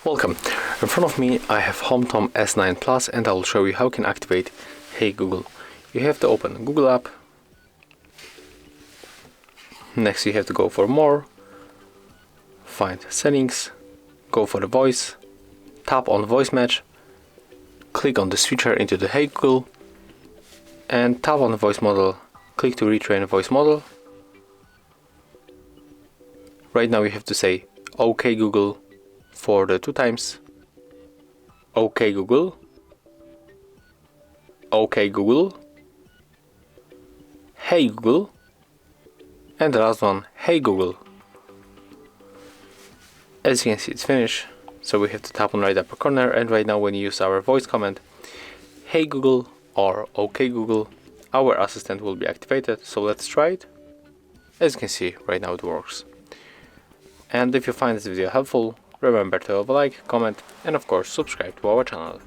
Welcome. In front of me I have HomTom S9 Plus and I will show you how you can activate Hey Google. You have to open Google app. Next you have to go for more, find settings, go for the voice, tap on voice match, click on the switcher into the Hey Google and tap on the voice model, click to retrain the voice model. Right now you have to say OK Google for the 2 times. OK Google, OK Google, Hey Google, and the last one, Hey Google. As you can see, it's finished, so we have to tap on right upper corner, and right now when you use our voice command, Hey Google or OK Google, our assistant will be activated. So let's try it. As you can see, right now it works. And if you find this video helpful, remember to leave a like, comment, and of course subscribe to our channel.